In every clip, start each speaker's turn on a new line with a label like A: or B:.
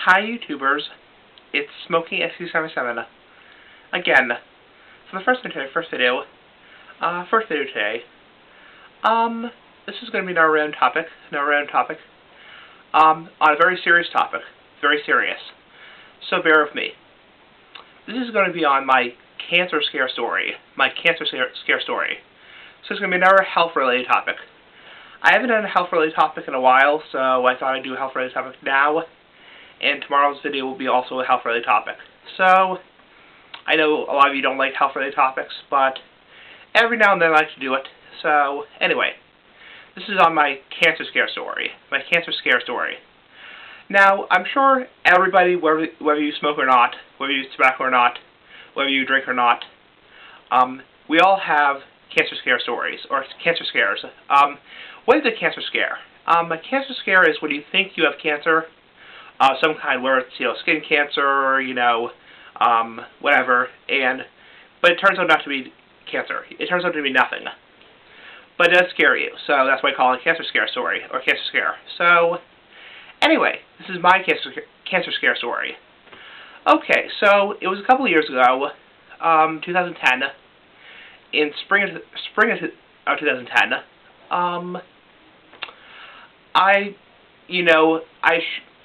A: Hi YouTubers, it's Smokey SC77 again for the first video today. This is going to be another random topic, on a very serious topic, very serious. So bear with me. This is going to be on my cancer scare story, So it's going to be another health-related topic. I haven't done a health-related topic in a while, so I thought I'd do a health-related topic now. And tomorrow's video will be also a health-related topic. So, I know a lot of you don't like health-related topics, but every now and then I like to do it. So, anyway, this is on my cancer scare story. Now, I'm sure everybody, whether you smoke or not, whether you use tobacco or not, whether you drink or not, we all have cancer scare stories, or cancer scares. What is a cancer scare? A cancer scare is when you think you have cancer, some kind, where it's, skin cancer, whatever, but it turns out not to be cancer. It turns out to be nothing. But it does scare you, so that's why I call it a cancer scare story, or cancer scare. So, anyway, this is my cancer scare story. Okay, so it was a couple of years ago, 2010, in spring of 2010,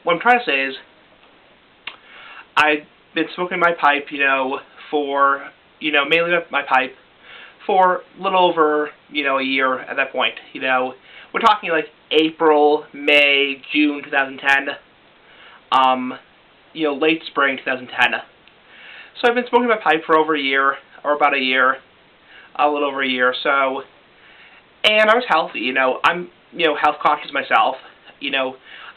A: what I'm trying to say is, I've been smoking my pipe, mainly my pipe, for a little over, a year at that point. We're talking like April, May, June 2010, late spring 2010. So I've been smoking my pipe for over a year, or about a year, a little over a year, so, and I was healthy, I'm, health conscious myself,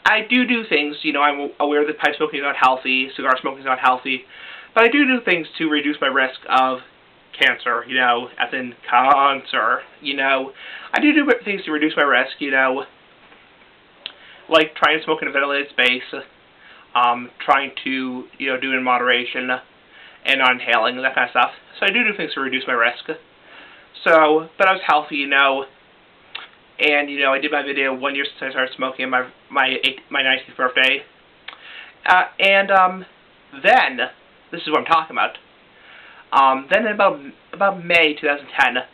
A: I do things, I'm aware that pipe smoking is not healthy, cigar smoking is not healthy, but I do things to reduce my risk of cancer, as in cancer, I do things to reduce my risk, like trying to smoke in a ventilated space, trying to, do it in moderation, and not inhaling, and that kind of stuff. So I do things to reduce my risk. So, but I was healthy, and, I did my video 1 year since I started smoking on my 19th birthday. Then, this is what I'm talking about. Then in about May 2010,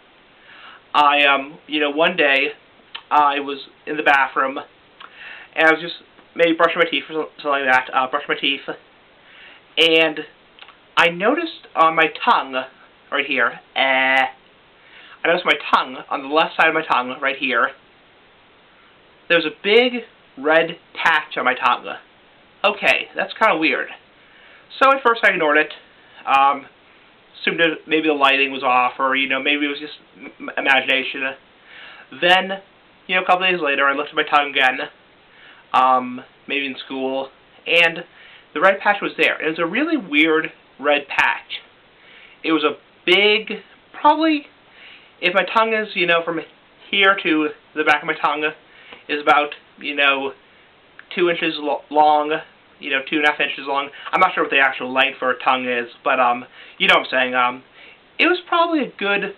A: one day, I was in the bathroom, and I was just maybe brushing my teeth or something like that, brushing my teeth, and I noticed on my tongue, right here, I noticed my tongue, on the left side of my tongue, right here, there was a big red patch on my tongue. Okay, that's kind of weird. So at first I ignored it, assumed that maybe the lighting was off, or, maybe it was just imagination. Then, a couple days later, I looked at my tongue again, maybe in school, and the red patch was there. It was a really weird red patch. It was a big, probably, if my tongue is, from here to the back of my tongue is about, 2 inches long, 2.5 inches long. I'm not sure what the actual length for a tongue is, but, you know what I'm saying. It was probably a good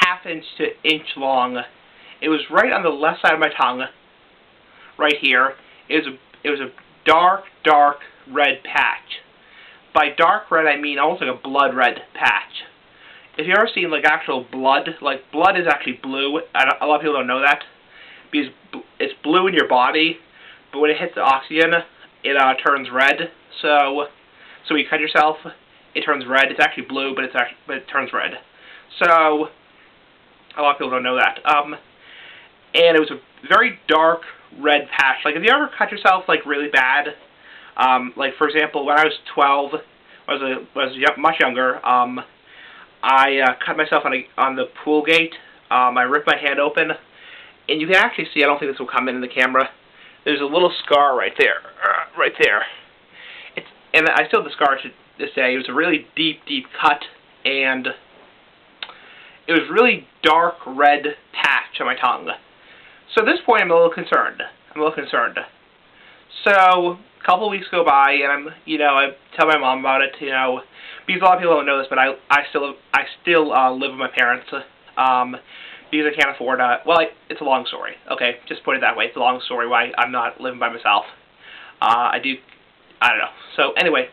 A: ½ inch to inch long. It was right on the left side of my tongue, right here. It was a dark red patch. By dark red, I mean almost like a blood red patch. If you've ever seen, like, actual blood, like, blood is actually blue. A lot of people don't know that, because it's blue in your body, but when it hits the oxygen, it turns red. So when you cut yourself, it turns red. It's actually blue, but it turns red. So a lot of people don't know that. And it was a very dark red patch. Like, if you ever cut yourself, like, really bad, like, for example, when I was 12, I was much younger, I cut myself on the pool gate. I ripped my hand open, and you can actually see, I don't think this will come in the camera, there's a little scar right there, and I still have the scar to this day. It was a really deep cut, and it was really dark red patch on my tongue. So at this point, I'm a little concerned. So a couple of weeks go by, and I tell my mom about it, because a lot of people don't know this, but I still live with my parents, because I can't afford, it's a long story, okay, just put it that way, it's a long story why I'm not living by myself. I do I don't know. So anyway,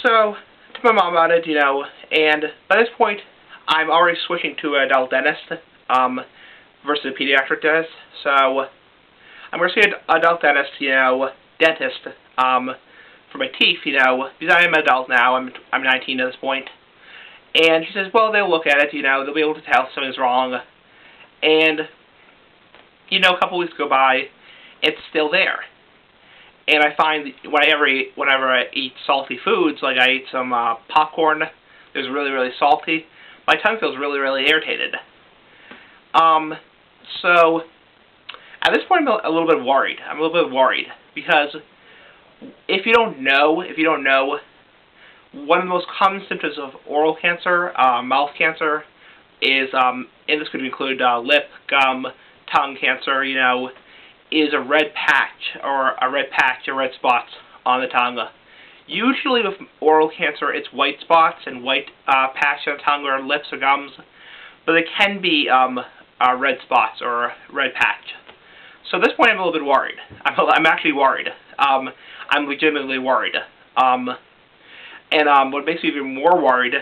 A: so to my mom about it, and by this point, I'm already switching to an adult dentist, versus a pediatric dentist. So I'm going to see an adult dentist, dentist, for my teeth, because I am an adult now. I'm 19 at this point. And she says, well, they'll look at it, they'll be able to tell if something's wrong. And, a couple weeks go by, it's still there. And I find whenever I eat salty foods, like I eat some popcorn, it was really, really salty, my tongue feels really, really irritated. So, at this point, I'm a little bit worried. I'm a little bit worried, because if you don't know, one of the most common symptoms of oral cancer, mouth cancer, is, and this could include lip, gum, tongue cancer, is a red patch, or red spots on the tongue. Usually with oral cancer, it's white spots and white patches on the tongue or lips or gums, but it can be red spots or red patch. So at this point, I'm a little bit worried. I'm actually worried. I'm legitimately worried. And what makes me even more worried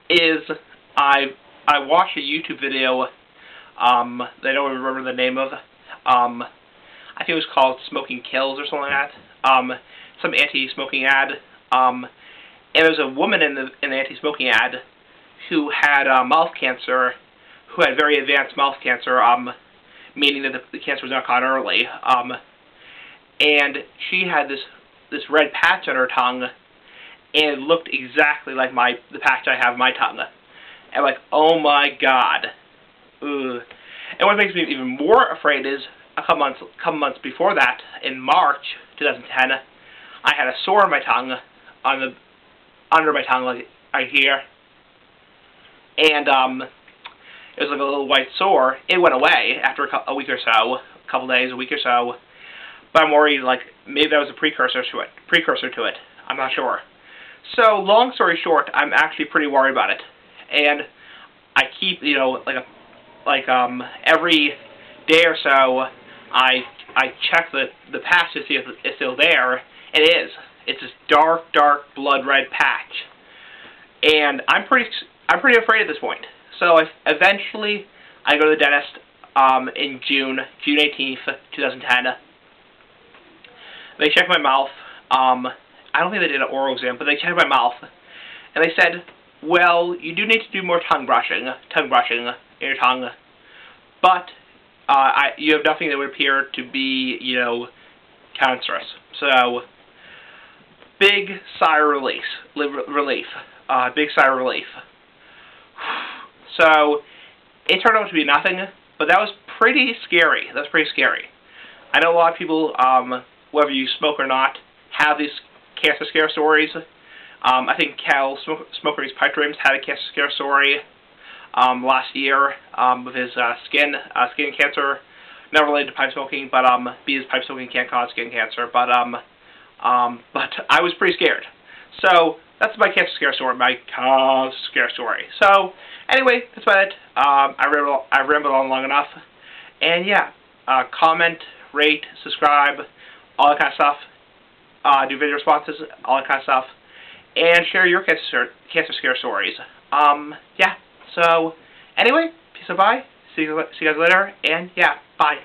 A: is I watched a YouTube video that I don't remember the name of. I think it was called Smoking Kills or something like that. Some anti-smoking ad. And there was a woman in the anti-smoking ad who had mouth cancer, who had very advanced mouth cancer, meaning that the cancer was not caught early. And she had this red patch on her tongue, and it looked exactly like the patch I have on my tongue. And like, oh my god. Ugh. And what makes me even more afraid is a couple months before that, in March 2010, I had a sore on my tongue, under my tongue, like right here. And it was like a little white sore. It went away after a week or so, a couple days, a week or so. But I'm worried, like, maybe that was a precursor to it. I'm not sure. So, long story short, I'm actually pretty worried about it. And I keep, every day or so, I check the patch to see if it's still there. And it is. It's this dark, dark blood red patch. And I'm pretty afraid at this point. So, eventually, I go to the dentist in June 18th, 2010. They checked my mouth. I don't think they did an oral exam, but they checked my mouth. And they said, well, you do need to do more tongue brushing in your tongue. But you have nothing that would appear to be, cancerous. So, big sigh of relief. Big sigh of relief. So, it turned out to be nothing, but that was pretty scary. I know a lot of people, whether you smoke or not, have these cancer scare stories. I think Cal Smoker's Pipe Dreams had a cancer scare story last year with his skin cancer, not related to pipe smoking, but because pipe smoking can't cause skin cancer. But I was pretty scared. So that's my cancer scare story. So anyway, that's about it. I rambled on long enough, and yeah, comment, rate, subscribe, all that kind of stuff. Do video responses, all that kind of stuff. And share your cancer scare stories. Yeah, so, anyway, peace and bye. See you guys later, and yeah, bye.